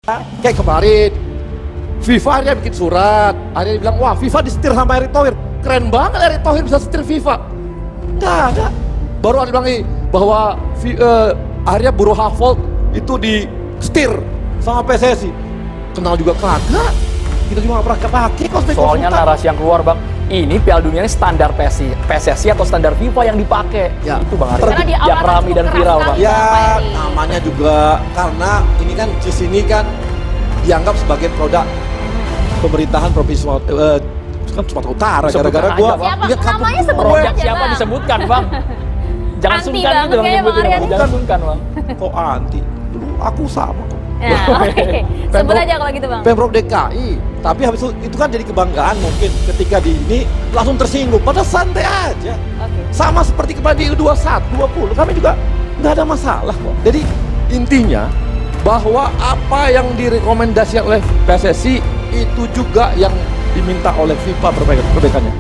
Kayak kemarin FIFA akhirnya bikin surat, akhirnya bilang wah FIFA disetir sama Erick Thohir, keren banget Erick Thohir bisa setir FIFA. Nggak ada. Baru ada bilang bahwa akhirnya Buru Havold itu disetir sama PSSI. Kenal juga kagak. Kita juga nggak pernah pakai kok. Soalnya narasi yang keluar bang, ini Piala Dunia ini standar PSSI atau standar FIFA yang dipakai. Ya. Itu bang Ari. Karena di awal Yang ramai dan viral bang. Ya namanya juga karena ini kan di sini kan dianggap sebagai produk pemerintahan provinsi kan Sumatera Utara. Gara-gara gua siapa namanya sebut Produk aja, siapa Bang. disebutkan bang? Jangan Anti sungkan banget gitu kayaknya, nyebutin, Bang Aryani. jangan sungkan bang. kok anti. Dulu aku sama kok. Nah, oke. Sebut aja kalau gitu bang. Pemprov DKI, tapi habis itu kan jadi kebanggaan mungkin ketika di ini langsung tersinggung, padahal santai aja. Oke. Sama seperti kemarin di U21, 20, kami juga nggak ada masalah kok. Jadi intinya bahwa apa yang direkomendasikan oleh PSSI itu juga yang diminta oleh FIFA perbaikannya.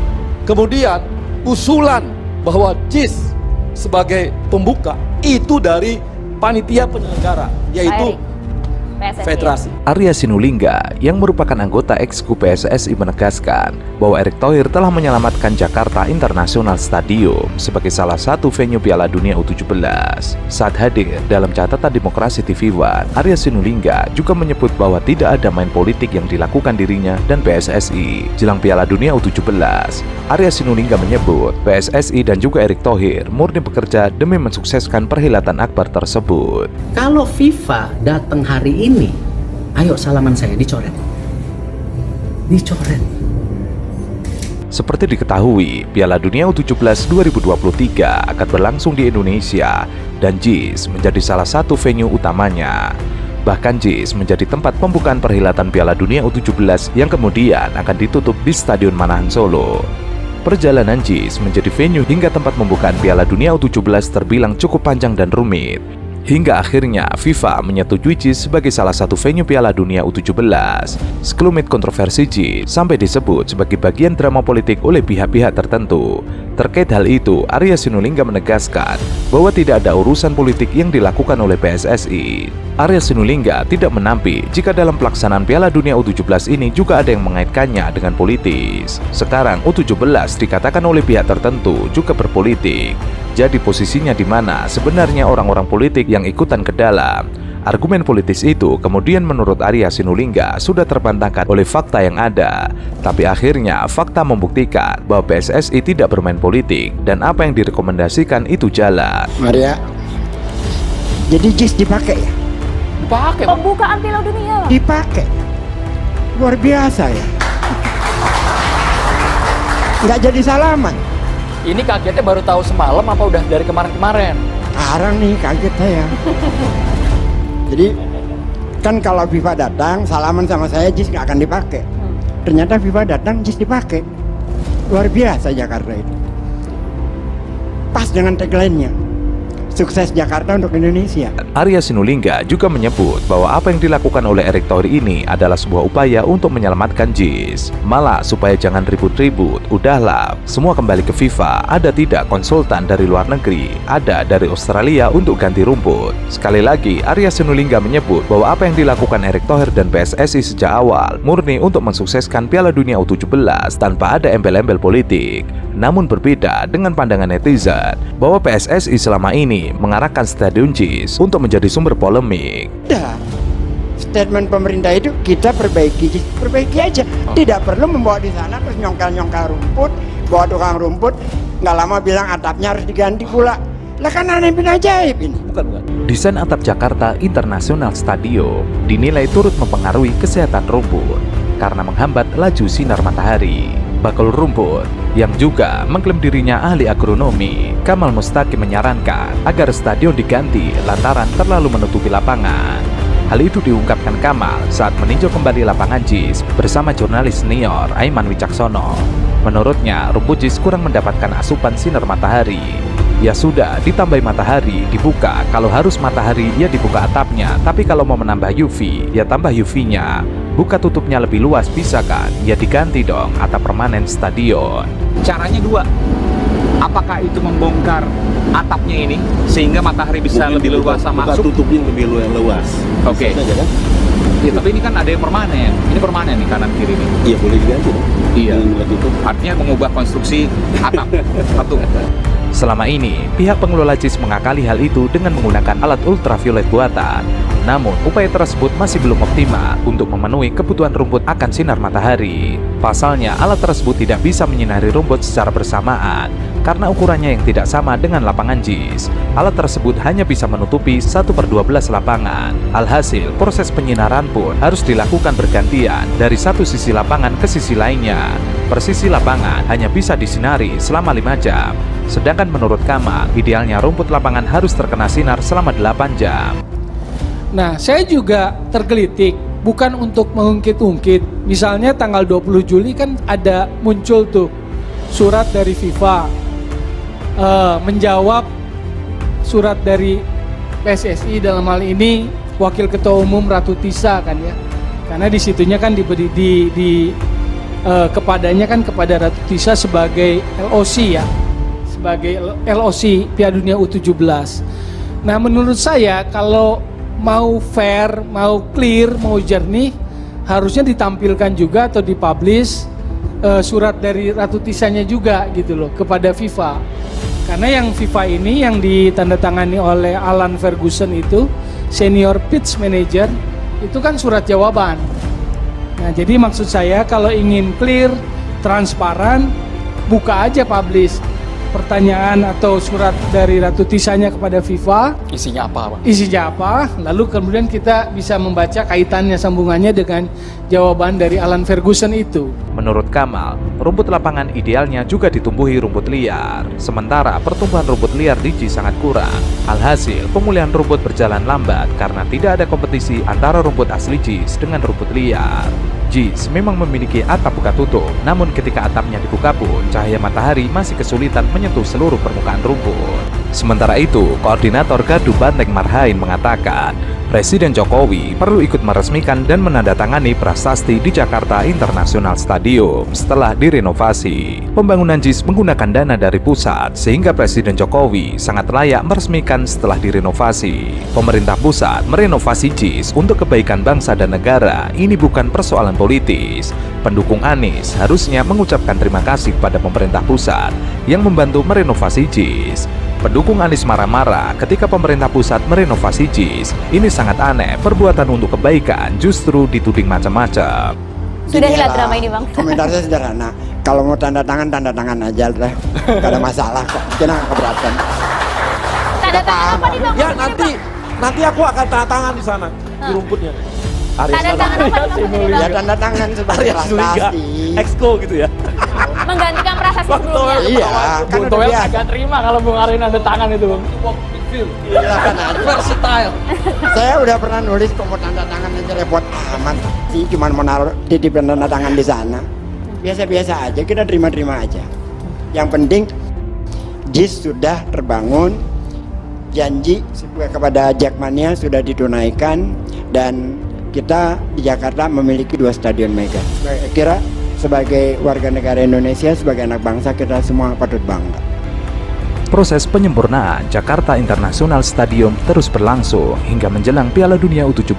Kemudian usulan bahwa JIS sebagai pembuka itu dari panitia penyelenggara, yaitu PSSI. Federasi. Arya Sinulinga yang merupakan anggota Exco PSSI menegaskan bahwa Erick Thohir telah menyelamatkan Jakarta International Stadium sebagai salah satu venue Piala Dunia U17. Saat hadir dalam catatan Demokrasi TV One, Arya Sinulinga juga menyebut bahwa tidak ada main politik yang dilakukan dirinya dan PSSI jelang Piala Dunia U17. Arya Sinulinga menyebut PSSI dan juga Erick Thohir murni bekerja demi mensukseskan perhelatan akbar tersebut. Kalau FIFA datang hari ini, ayo salaman saya, dicoret. Dicoret. Seperti diketahui, Piala Dunia U17 2023 akan berlangsung di Indonesia dan JIS menjadi salah satu venue utamanya. Bahkan JIS menjadi tempat pembukaan perhelatan Piala Dunia U17 yang kemudian akan ditutup di Stadion Manahan Solo. Perjalanan JIS menjadi venue hingga tempat pembukaan Piala Dunia U17 terbilang cukup panjang dan rumit. Hingga akhirnya FIFA menyetujui JIS sebagai salah satu venue Piala Dunia U17. Sekelumit kontroversi JIS sampai disebut sebagai bagian drama politik oleh pihak-pihak tertentu. Terkait hal itu, Arya Sinulinga menegaskan bahwa tidak ada urusan politik yang dilakukan oleh PSSI. Arya Sinulinga tidak menampik jika dalam pelaksanaan Piala Dunia U17 ini juga ada yang mengaitkannya dengan politis. Sekarang U17 dikatakan oleh pihak tertentu juga berpolitik. Jadi posisinya di mana sebenarnya orang-orang politik yang ikutan ke dalam. Argumen politis itu kemudian menurut Arya Sinulinga sudah terbantahkan oleh fakta yang ada. Tapi akhirnya fakta membuktikan bahwa PSSI tidak bermain politik dan apa yang direkomendasikan itu jalan. Maria, jadi JIS dipakai ya? Dipakai bang. Pembukaan Piala Dunia bang. Dipakai. Luar biasa ya. Nggak jadi salaman. Ini kagetnya baru tahu semalam apa udah dari kemarin-kemarin? Sekarang nih kaget saya. Jadi kan kalau FIFA datang salaman sama saya, JIS nggak akan dipakai. Ternyata FIFA datang, JIS dipakai. Luar biasa Jakarta itu. Pas dengan tagline-nya. Sukses Jakarta untuk Indonesia. Arya Sinulinga juga menyebut bahwa apa yang dilakukan oleh Erick Thohir ini adalah sebuah upaya untuk menyelamatkan JIS. Malah supaya jangan ribut-ribut, udahlah, semua kembali ke FIFA. Ada tidak konsultan dari luar negeri, ada dari Australia untuk ganti rumput. Sekali lagi, Arya Sinulinga menyebut bahwa apa yang dilakukan Erick Thohir dan PSSI sejak awal murni untuk mensukseskan Piala Dunia U17 tanpa ada embel-embel politik. Namun berbeda dengan pandangan netizen bahwa PSSI selama ini mengarahkan Stadion JIS untuk menjadi sumber polemik. Udah, statement pemerintah itu kita perbaiki, perbaiki aja. Tidak perlu membawa di sana terus nyongkal-nyongkal rumput, bawa tukang rumput, nggak lama bilang atapnya harus diganti pula. Lah kan aneh bin ajaib ini. Bukan. Desain atap Jakarta International Stadium dinilai turut mempengaruhi kesehatan rumput karena menghambat laju sinar matahari. Bakul rumput yang juga mengklaim dirinya ahli agronomi, Kamal Mustaqim menyarankan agar stadion diganti lantaran terlalu menutupi lapangan. Hal itu diungkapkan Kamal saat meninjau kembali lapangan JIS bersama jurnalis senior Aiman Wicaksono. Menurutnya, rumput JIS kurang mendapatkan asupan sinar matahari. Ya sudah, ditambahi matahari, dibuka. Kalau harus matahari, ya dibuka atapnya. Tapi kalau mau menambah UV, ya tambah UV-nya. Buka tutupnya lebih luas bisa kan? Ya diganti dong atap permanen stadion. Caranya dua. Apakah itu membongkar atapnya ini sehingga matahari bisa lebih luas masuk? Tutupin lebih luas. Oke. Iya, tapi ini kan ada yang permanen. Ini permanen nih kanan kiri nih. Iya boleh diganti dong. Iya. Dengan itu. Artinya mengubah konstruksi atap. Satu. Selama ini, pihak pengelola JIS mengakali hal itu dengan menggunakan alat ultraviolet buatan. Namun, upaya tersebut masih belum optimal untuk memenuhi kebutuhan rumput akan sinar matahari. Pasalnya, alat tersebut tidak bisa menyinari rumput secara bersamaan karena ukurannya yang tidak sama dengan lapangan JIS. Alat tersebut hanya bisa menutupi 1/12 lapangan. Alhasil, proses penyinaran pun harus dilakukan bergantian dari satu sisi lapangan ke sisi lainnya. Per sisi lapangan hanya bisa disinari selama 5 jam. Sedangkan menurut Kamal, idealnya rumput lapangan harus terkena sinar selama 8 jam. Nah, saya juga tergelitik, bukan untuk mengungkit-ungkit. Misalnya tanggal 20 Juli kan ada muncul tuh surat dari FIFA menjawab surat dari PSSI, dalam hal ini Wakil Ketua Umum Ratu Tisa kan ya. Karena disitunya kan diberi kepadanya kan kepada Ratu Tisa sebagai LOC ya. Sebagai LOC Piala Dunia U17. Nah, menurut saya kalau mau fair, mau clear, mau jernih, harusnya ditampilkan juga atau dipublish surat dari Ratu Tisanya juga gitu loh kepada FIFA. Karena yang FIFA ini yang ditandatangani oleh Alan Ferguson itu senior pitch manager, itu kan surat jawaban. Nah, jadi maksud saya kalau ingin clear, transparan, buka aja publish pertanyaan atau surat dari Ratu Tisanya kepada FIFA. Isinya apa, Bang? Isinya apa, lalu kemudian kita bisa membaca kaitannya, sambungannya dengan jawaban dari Alan Ferguson itu. Menurut Kamal, rumput lapangan idealnya juga ditumbuhi rumput liar. Sementara pertumbuhan rumput liar di JIS sangat kurang. Alhasil, pemulihan rumput berjalan lambat karena tidak ada kompetisi antara rumput asli JIS dengan rumput liar. JIS memang memiliki atap buka tutup, namun ketika atapnya dibuka pun, cahaya matahari masih kesulitan menyentuh seluruh permukaan rumput. Sementara itu, Koordinator Gardu Banteng Marhain mengatakan, Presiden Jokowi perlu ikut meresmikan dan menandatangani prasasti di Jakarta International Stadium setelah direnovasi. Pembangunan JIS menggunakan dana dari pusat, sehingga Presiden Jokowi sangat layak meresmikan setelah direnovasi. Pemerintah pusat merenovasi JIS untuk kebaikan bangsa dan negara. Ini bukan persoalan politis. Pendukung Anies harusnya mengucapkan terima kasih kepada pemerintah pusat yang membantu merenovasi JIS. Pendukung Anies marah-marah ketika pemerintah pusat merenovasi JIS. Ini sangat aneh, perbuatan untuk kebaikan justru dituding macam-macam. Sudah hilang Inilah, drama ini, Bang. Komentar saya sederhana. Kalau mau tanda tangan aja lah. Gak ada masalah kok. Kita nggak keberatan. Tanda tangan apa nih, Bang? Ya nanti aku akan tanda tangan di sana di rumputnya. Tanda tangan apa nih, Bang? Ya tanda tangan sebagai prestasi. Exco gitu ya. Menggantikan prasasti sebelumnya. Iya, kan Bung udah Toel biasa. agak terima kalau Bung Arin ada tangan itu, Bang. Silakan aja. Versatile. Saya udah pernah nulis kok mau tanda tangan aja repot amat sih, cuman mau naruh titip tanda tangan di sana. Biasa-biasa aja, kita terima-terima aja. Yang penting JIS sudah terbangun, janji kepada Jackmania sudah ditunaikan, dan kita di Jakarta memiliki 2 stadion mega. Saya kira sebagai warga negara Indonesia, sebagai anak bangsa, kita semua patut bangga. Proses penyempurnaan Jakarta International Stadium terus berlangsung hingga menjelang Piala Dunia U17.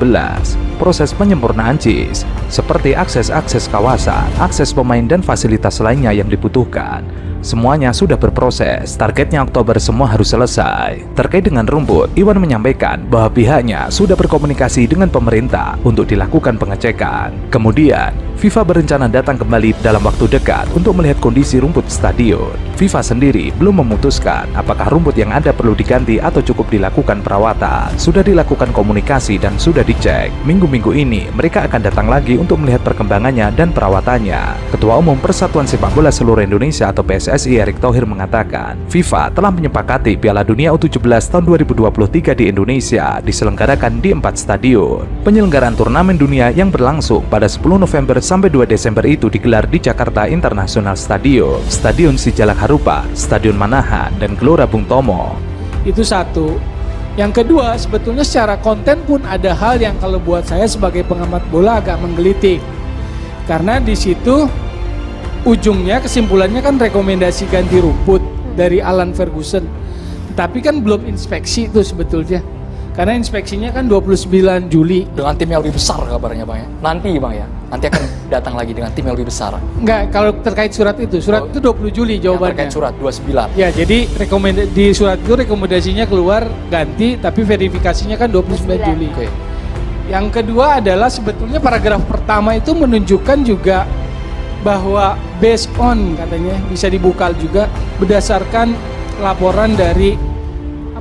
Proses penyempurnaan JIS, seperti akses kawasan, akses pemain dan fasilitas lainnya yang dibutuhkan, semuanya sudah berproses. Targetnya Oktober semua harus selesai. Terkait dengan rumput, Iwan menyampaikan bahwa pihaknya sudah berkomunikasi dengan pemerintah untuk dilakukan pengecekan. Kemudian, FIFA berencana datang kembali dalam waktu dekat untuk melihat kondisi rumput stadion. FIFA sendiri belum memutuskan apakah rumput yang ada perlu diganti atau cukup dilakukan perawatan. Sudah dilakukan komunikasi dan sudah dicek. Minggu-minggu ini mereka akan datang lagi untuk melihat perkembangannya dan perawatannya. Ketua Umum Persatuan Sepak Bola Seluruh Indonesia atau PSSI Erick Thohir mengatakan, FIFA telah menyepakati Piala Dunia U17 tahun 2023 di Indonesia diselenggarakan di 4 stadion. Penyelenggaraan turnamen dunia yang berlangsung pada 10 November sampai 2 Desember itu digelar di Jakarta International Stadium, Stadion Sijalak Harupat, Stadion Manahan, dan Gelora Bung Tomo. Itu satu. Yang kedua, sebetulnya secara konten pun ada hal yang kalau buat saya sebagai pengamat bola agak menggelitik. Karena di situ ujungnya, kesimpulannya kan rekomendasi ganti rumput dari Alan Ferguson. Tapi kan belum inspeksi itu sebetulnya. Karena inspeksinya kan 29 Juli. Dengan tim yang lebih besar kabarnya Bang ya. Nanti Bang ya. Nanti akan datang lagi dengan tim yang lebih besar. Enggak, kalau terkait surat itu itu 20 Juli Yang jawabannya. terkait surat 29. Ya, jadi di surat itu rekomendasinya keluar ganti, tapi verifikasinya kan 29 Juli. Oke. Yang kedua adalah sebetulnya paragraf pertama itu menunjukkan juga bahwa based on katanya bisa dibuka juga berdasarkan laporan dari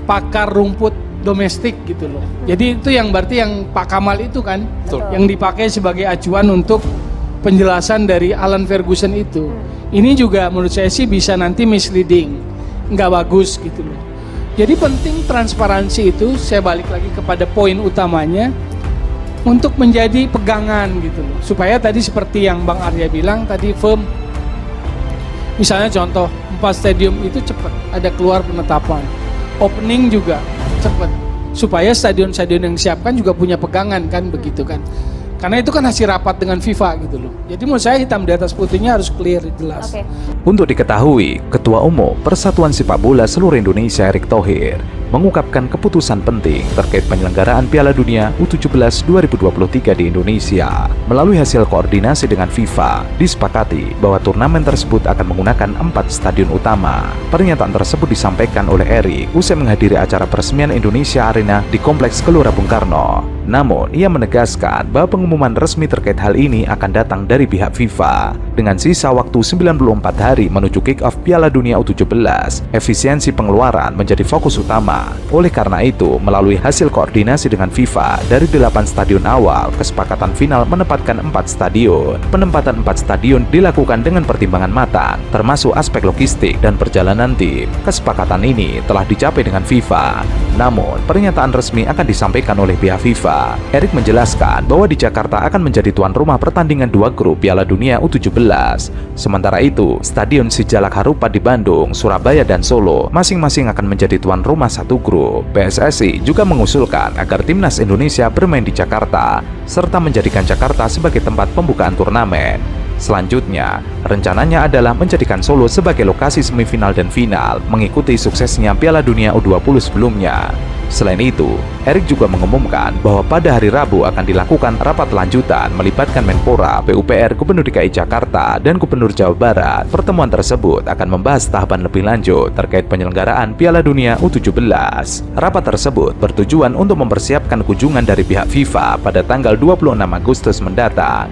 pakar rumput domestik gitu loh. Jadi itu yang berarti yang Pak Kamal itu kan Betul. yang dipakai sebagai acuan untuk penjelasan dari Alan Ferguson itu. Ini juga menurut saya sih bisa nanti misleading, nggak bagus gitu loh. Jadi penting transparansi itu, saya balik lagi kepada poin utamanya, untuk menjadi pegangan gitu loh. Supaya tadi seperti yang Bang Arya bilang tadi firm, misalnya contoh 4 stadium itu cepat, ada keluar penetapan. Opening juga cepat, supaya stadion-stadion yang disiapkan juga punya pegangan kan begitu kan. Karena itu kan hasil rapat dengan FIFA gitu loh. Jadi menurut saya hitam di atas putihnya harus clear, jelas. Oke. Untuk diketahui, Ketua Umum Persatuan Sepak Bola Seluruh Indonesia Erick Thohir mengungkapkan keputusan penting terkait penyelenggaraan Piala Dunia U17 2023 di Indonesia. Melalui hasil koordinasi dengan FIFA, disepakati bahwa turnamen tersebut akan menggunakan 4 stadion utama. Pernyataan tersebut disampaikan oleh Erick usai menghadiri acara peresmian Indonesia Arena di Kompleks Gelora Bung Karno. Namun, ia menegaskan bahwa pengumuman resmi terkait hal ini akan datang dari pihak FIFA. Dengan sisa waktu 94 hari menuju kick-off Piala Dunia U17, efisiensi pengeluaran menjadi fokus utama. Oleh karena itu, melalui hasil koordinasi dengan FIFA, dari 8 stadion awal, kesepakatan final menempatkan 4 stadion. Penempatan 4 stadion dilakukan dengan pertimbangan matang, termasuk aspek logistik dan perjalanan tim. Kesepakatan ini telah dicapai dengan FIFA. Namun, pernyataan resmi akan disampaikan oleh pihak FIFA. Erick menjelaskan bahwa di Jakarta akan menjadi tuan rumah pertandingan 2 grup Piala Dunia U17. Sementara itu, Stadion Sijalak Harupat di Bandung, Surabaya, dan Solo masing-masing akan menjadi tuan rumah 1 grup. PSSI juga mengusulkan agar timnas Indonesia bermain di Jakarta, serta menjadikan Jakarta sebagai tempat pembukaan turnamen. Selanjutnya, rencananya adalah menjadikan Solo sebagai lokasi semifinal dan final, mengikuti suksesnya Piala Dunia U20 sebelumnya. Selain itu, Erick juga mengumumkan bahwa pada hari Rabu akan dilakukan rapat lanjutan melibatkan Menpora, PUPR, Gubernur DKI Jakarta, dan Gubernur Jawa Barat. Pertemuan tersebut akan membahas tahapan lebih lanjut terkait penyelenggaraan Piala Dunia U17. Rapat tersebut bertujuan untuk mempersiapkan kunjungan dari pihak FIFA pada tanggal 26 Agustus mendatang.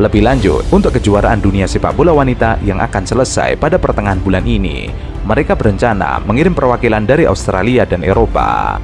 Lebih lanjut, untuk kejuaraan dunia sepak bola wanita yang akan selesai pada pertengahan bulan ini, mereka berencana mengirim perwakilan dari Australia dan Eropa.